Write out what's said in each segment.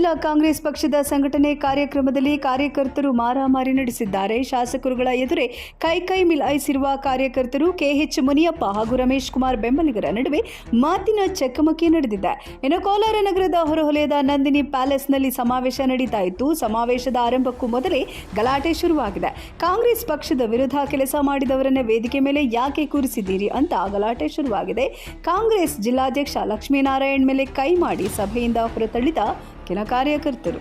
ಜಿಲ್ಲಾ ಕಾಂಗ್ರೆಸ್ ಪಕ್ಷದ ಸಂಘಟನೆ ಕಾರ್ಯಕ್ರಮದಲ್ಲಿ ಕಾರ್ಯಕರ್ತರು ಮಾರಾಮಾರಿ ನಡೆಸಿದ್ದಾರೆ. ಶಾಸಕರುಗಳ ಎದುರೇ ಕೈ ಮಿಲಾಯಿಸಿರುವ ಕಾರ್ಯಕರ್ತರು ಕೆಎಚ್ ಮುನಿಯಪ್ಪ ಹಾಗೂ ರಮೇಶ್ ಕುಮಾರ್ ಬೆಂಬಲಿಗರ ನಡುವೆ ಮಾತಿನ ಚಕಮಕಿ ನಡೆದಿದೆ. ಇನ್ನು ಕೋಲಾರ ನಗರದ ಹೊರವಲಯದ ನಂದಿನಿ ಪ್ಯಾಲೇಸ್ನಲ್ಲಿ ಸಮಾವೇಶ ನಡೀತಾ ಇತ್ತು. ಸಮಾವೇಶದ ಆರಂಭಕ್ಕೂ ಮೊದಲೇ ಗಲಾಟೆ ಶುರುವಾಗಿದೆ. ಕಾಂಗ್ರೆಸ್ ಪಕ್ಷದ ವಿರುದ್ಧ ಕೆಲಸ ಮಾಡಿದವರನ್ನ ವೇದಿಕೆ ಮೇಲೆ ಯಾಕೆ ಕೂರಿಸಿದ್ದೀರಿ ಅಂತ ಗಲಾಟೆ ಶುರುವಾಗಿದೆ. ಕಾಂಗ್ರೆಸ್ ಜಿಲ್ಲಾಧ್ಯಕ್ಷ ಲಕ್ಷ್ಮೀನಾರಾಯಣ್ ಮೇಲೆ ಕೈ ಮಾಡಿ ಸಭೆಯಿಂದ ಹೊರತಳ್ಳಿದ ಕೆಲ ಕಾರ್ಯಕರ್ತರು.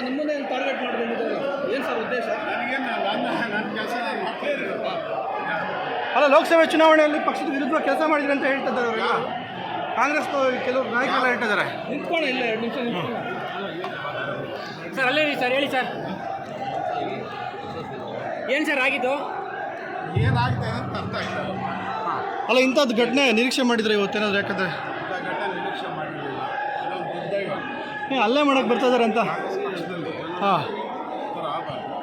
ನಿಮ್ಮನ್ನೇ ಟಾರ್ಗೆಟ್ ಮಾಡಿ ಬಂದಿದ್ದಾರೆ. ಏನು ಸರ್ ಉದ್ದೇಶ? ನನ್ನ ಕೆಲಸ ನಾನು ಮಾಡ್ತಾ ಇರೋದು. ಅಲ್ಲ, ಲೋಕಸಭೆ ಚುನಾವಣೆಯಲ್ಲಿ ಪಕ್ಷದ ವಿರುದ್ಧ ಕೆಲಸ ಮಾಡಿದ್ರೆ ಅಂತ ಹೇಳ್ತಿದ್ದಾರೆ ಅವರೆಲ್ಲ. ಕಾಂಗ್ರೆಸ್ ಕೆಲವರು ನಾಯಕರೆಲ್ಲ ಹೇಳ್ತಿದ್ದಾರೆ. ನಿಂತ್ಕೊಂಡು ಇಲ್ಲ 2 ನಿಮಿಷ ನಿಂತ್ಕೊಂಡು ಸರ್ ಅಲ್ಲೇ ಸರ್ ಹೇಳಿ ಸರ್, ಏನು ಸರ್ ಆಗಿದ್ದು? ಏನಾಗ್ತಾ ಇದೆ ಅಂತ ಅರ್ಥ ಆಗ್ತಾ ಇಲ್ಲ. ಅಲ್ಲ, ಇಂಥದ್ದು ಘಟನೆ ನಿರೀಕ್ಷೆ ಮಾಡಿದ್ರೆ ಇವತ್ತೇನಾದ್ರು? ಯಾಕಂದರೆ ಇಂಥ ಘಟನೆ ನಿರೀಕ್ಷೆ ಮಾಡಿರಲಿಲ್ಲ. ಇದೊಂದು ದುರ್ದೈವ. ಹಲ್ಲೆ ಮಾಡೋಕ್ಕೆ ಬರ್ತಾ ಇದ್ದಾರೆ ಅಂತ. ಪಕ್ಷದಲ್ಲಿ ಹಾಂ, ಈ ಥರ ಆಗಬಾರ್ದು.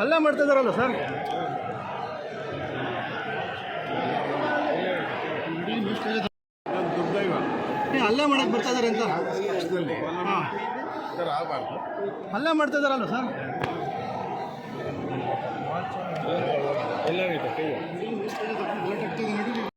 ಹಲ್ಲೆ ಮಾಡ್ತಾ ಇದ್ದಾರಲ್ಲ ಸರ್. ಇದೊಂದು ದುರ್ದೈವ. ಹಲ್ಲೆ ಮಾಡೋಕ್ಕೆ ಬರ್ತಾ ಇದ್ದಾರೆ ಅಂತ. ಪಕ್ಷದಲ್ಲಿ ಹಾಂ, ಈ ಥರ ಆಗಬಾರ್ದು. ಹಲ್ಲೆ ಮಾಡ್ತಾ ಇದ್ದಾರಲ್ಲ ಸರ್. ಎಲ್ಲ